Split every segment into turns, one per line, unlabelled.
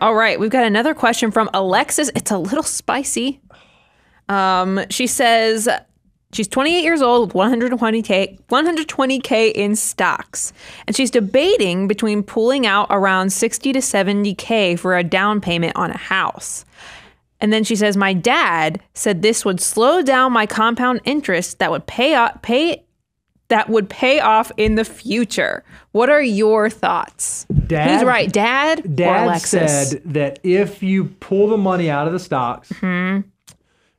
All right, we've got another question from Alexis. It's a little spicy. She says she's 28 years old with 120K in stocks. And she's debating between pulling out around 60 to 70K for a down payment on a house. And then she says, my dad said this would slow down my compound interest that would pay off in the future. What are your thoughts? Who's right, Dad or Alexis?
Said that if you pull the money out of the stocks,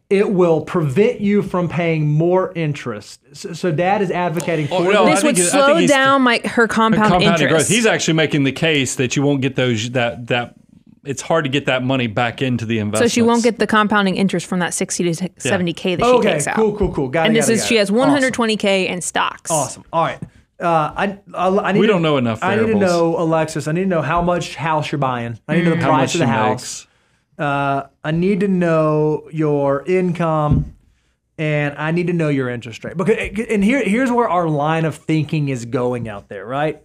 it will prevent you from paying more interest. So Dad is advocating for
this would slow down her compound interest.
Growth. He's actually making the case that you won't get those that it's hard to get that money back into the investment.
So she won't get the compounding interest from that 60 to 70K that she takes out.
Cool. Got it.
She has 120K in stocks.
Awesome. All right.
We don't know enough variables.
I need to know, Alexis, I need to know how much house you're buying. I need to know the price of the house. I need to know your income, and I need to know your interest rate. And here's where our line of thinking is going out there, right?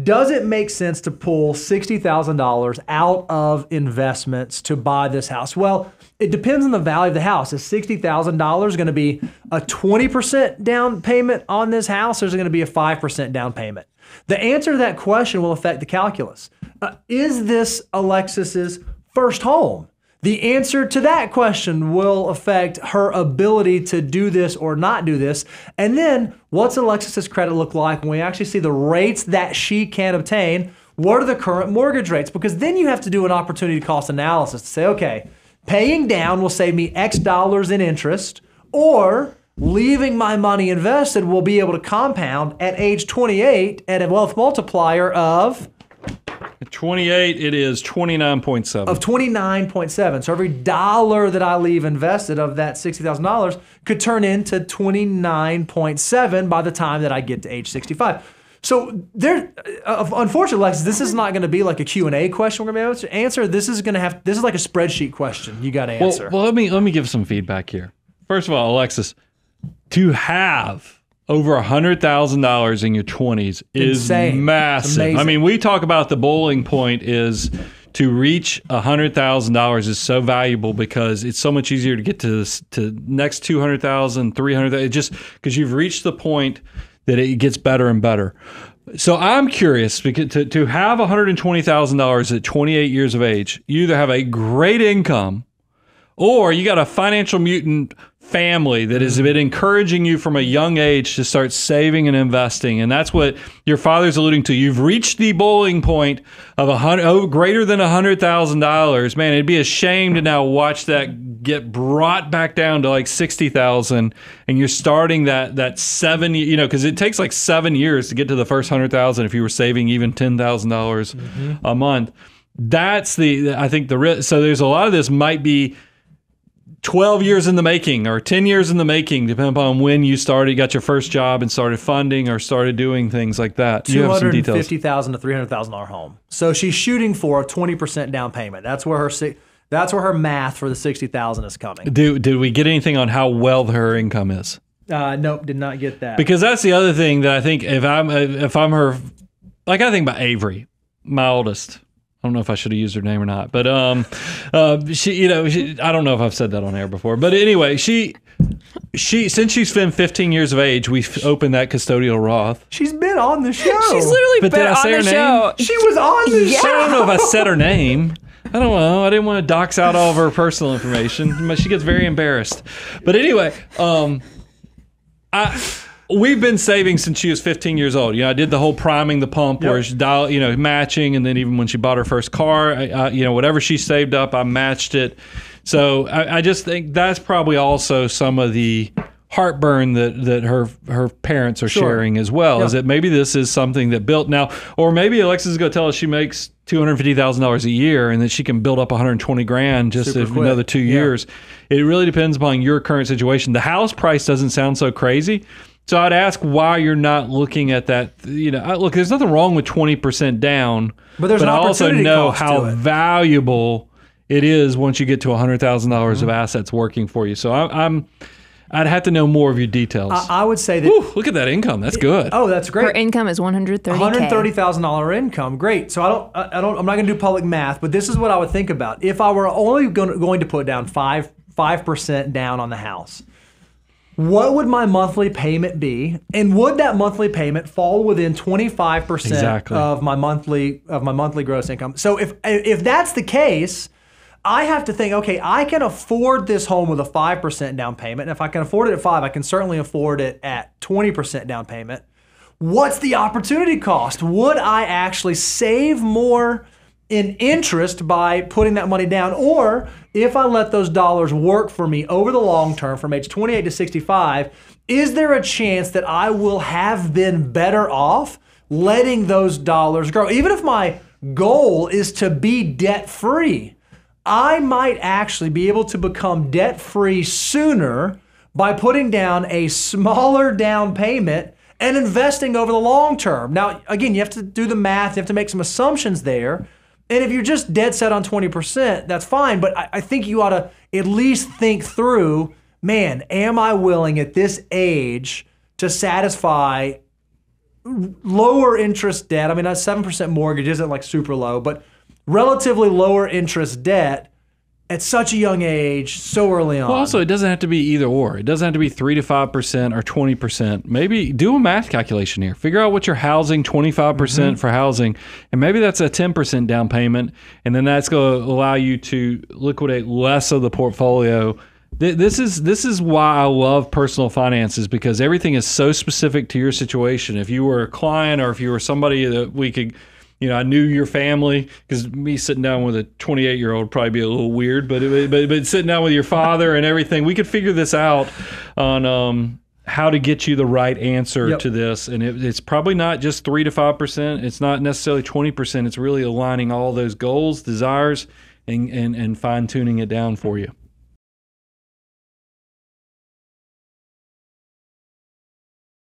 Does it make sense to pull $60,000 out of investments to buy this house? Well, it depends on the value of the house. Is $60,000 going to be a 20% down payment on this house, or is it going to be a 5% down payment? The answer to that question will affect the calculus. Is this Alexis's first home? The answer to that question will affect her ability to do this or not do this. And then what's Alexis's credit look like when we actually see the rates that she can obtain? What are the current mortgage rates? Because then you have to do an opportunity cost analysis to say, okay, paying down will save me X dollars in interest, or leaving my money invested will be able to compound at age 28 at a wealth multiplier of...
At 28, it is 29.7.
Of 29.7. So every dollar that I leave invested of that $60,000 could turn into 29.7 by the time that I get to age 65. So unfortunately, Alexis, this is not going to be like a Q&A question we're going to be able to answer. This is like a spreadsheet question you got to answer.
Well, let me give some feedback here. First of all, Alexis, to have over $100,000 in your 20s is
insane.
Massive.
Amazing.
I mean, we talk about the boiling point is to reach $100,000 is so valuable because it's so much easier to get to next 200,000, 300,000, just because you've reached the point that it gets better and better. So I'm curious, because to have $120,000 at 28 years of age, you either have a great income or you got a financial mutant family that has been encouraging you from a young age to start saving and investing. And that's what your father's alluding to. You've reached the boiling point of greater than $100,000. Man, it'd be a shame to now watch that get brought back down to like 60,000, and you're starting that 7, because it takes like 7 years to get to the first 100,000 if you were saving even $10,000 a month. That's I think the risk. So there's a lot of this might be 12 years in the making or 10 years in the making, depending upon when you got your first job and started funding or started doing things like that.
$250,000 to $300,000 home. So she's shooting for a 20% down payment. That's where her math for the $60,000 is coming.
Did we get anything on how well her income is?
Nope, did not get that.
Because that's the other thing that I think if I'm her, like I think about Avery, my oldest. I don't know if I should have used her name or not, but she, I don't know if I've said that on air before, but anyway, she since she's been 15 years of age, we've opened that custodial Roth.
She's been on the show.
She's literally been on the show.
She was on the show.
I don't know if I said her name. I don't know. I didn't want to dox out all of her personal information. She gets very embarrassed. But anyway, we've been saving since she was 15 years old. I did the whole priming the pump where she matching, and then even when she bought her first car, whatever she saved up, I matched it. So I just think that's probably also some of the heartburn that her parents are sharing as well, is that maybe this is something that built now, or maybe Alexis is going to tell us she makes $250,000 a year and that she can build up $120,000 just in another 2 years. It really depends upon your current situation. The house price doesn't sound so crazy. So I'd ask why you're not looking at that. Look, there's nothing wrong with 20% down,
but I
also know how valuable it is once you get to $100,000 of assets working for you. So I'd have to know more of your details.
I would say that.
Whew, look at that income. That's good.
Oh, that's great.
Her income is $130K.
$130,000 income. Great. So I'm not going to do public math, but this is what I would think about. If I were only going to put down 5% down on the house, what would my monthly payment be? And would that monthly payment fall within 25% of my monthly gross income? So if that's the case, I have to think, okay, I can afford this home with a 5% down payment. And if I can afford it at 5, I can certainly afford it at 20% down payment. What's the opportunity cost? Would I actually save more in interest by putting that money down? Or if I let those dollars work for me over the long term from age 28 to 65, is there a chance that I will have been better off letting those dollars grow? Even if my goal is to be debt-free, I might actually be able to become debt-free sooner by putting down a smaller down payment and investing over the long term. Now, again, you have to do the math. You have to make some assumptions there. And if you're just dead set on 20%, that's fine. But I think you ought to at least think through, man, am I willing at this age to satisfy lower interest debt? I mean, that 7% mortgage isn't like super low, but relatively lower interest debt at such a young age, so early on.
Well, also, it doesn't have to be either or. It doesn't have to be 3 to 5% or 20%. Maybe do a math calculation here. Figure out what you're housing, 25% for housing, and maybe that's a 10% down payment, and then that's going to allow you to liquidate less of the portfolio. This is why I love personal finances, because everything is so specific to your situation. If you were a client or if you were somebody that we could, I knew your family, because me sitting down with a 28-year-old would probably be a little weird, but sitting down with your father and everything, we could figure this out on how to get you the right answer to this. And it's probably not just 3 to 5%. It's not necessarily 20%. It's really aligning all those goals, desires, and fine-tuning it down for you.